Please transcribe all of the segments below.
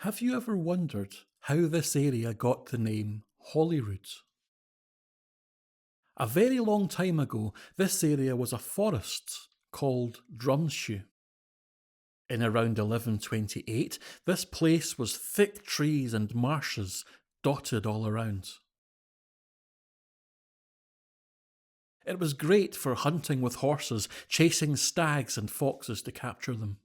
Have you ever wondered how this area got the name Holyrood? A very long time ago, this area was a forest called Drumshoe. In around 1128, this place was thick trees and marshes dotted all around. It was great for hunting with horses, chasing stags and foxes to capture them.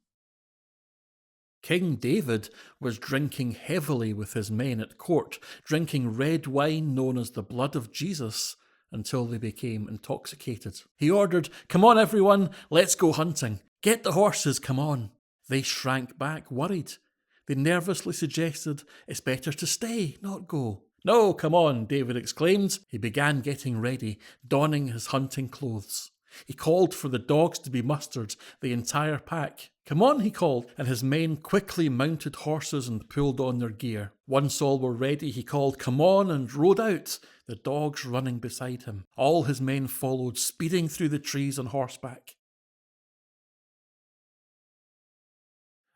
King David was drinking heavily with his men at court, drinking red wine known as the blood of Jesus until they became intoxicated. He ordered, "Come on everyone, let's go hunting. Get the horses, come on." They shrank back, worried. They nervously suggested, "It's better to stay, not go." "No, come on," David exclaimed. He began getting ready, donning his hunting clothes. He called for the dogs to be mustered, the entire pack. "Come on," he called, and his men quickly mounted horses and pulled on their gear. Once all were ready, he called, "Come on," and rode out, the dogs running beside him. All his men followed, speeding through the trees on horseback.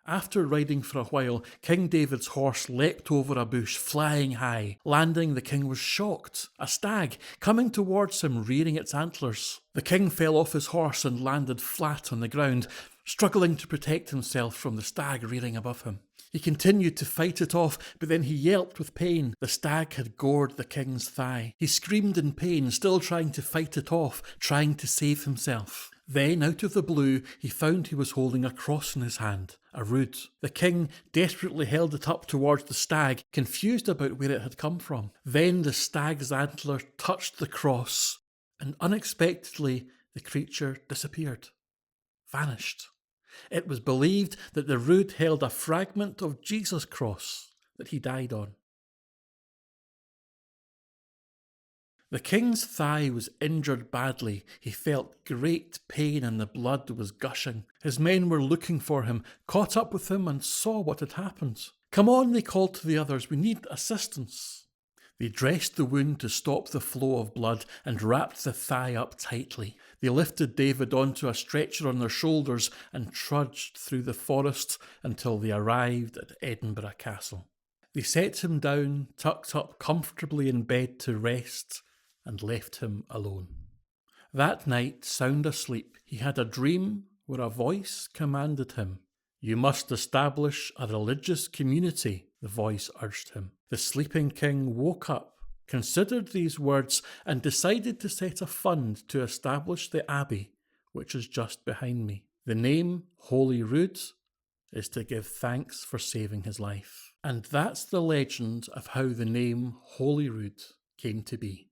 After riding for a while, King David's horse leapt over a bush, flying high. Landing, the king was shocked. A stag, coming towards him, rearing its antlers. The king fell off his horse and landed flat on the ground, struggling to protect himself from the stag rearing above him. He continued to fight it off, but then he yelped with pain. The stag had gored the king's thigh. He screamed in pain, still trying to fight it off, trying to save himself. Then, out of the blue, he found he was holding a cross in his hand, a rood. The king desperately held it up towards the stag, confused about where it had come from. Then the stag's antler touched the cross, and unexpectedly the creature disappeared, vanished. It was believed that the rood held a fragment of Jesus' cross that he died on. The king's thigh was injured badly. He felt great pain and the blood was gushing. His men were looking for him, caught up with him and saw what had happened. "Come on," they called to the others, "we need assistance." They dressed the wound to stop the flow of blood and wrapped the thigh up tightly. They lifted David onto a stretcher on their shoulders and trudged through the forest until they arrived at Edinburgh Castle. They set him down, tucked up comfortably in bed to rest, and left him alone. That night, sound asleep, he had a dream where a voice commanded him. "You must establish a religious community," the voice urged him. The sleeping king woke up, considered these words, and decided to set a fund to establish the abbey, which is just behind me. The name Holyrood is to give thanks for saving his life. And that's the legend of how the name Holyrood came to be.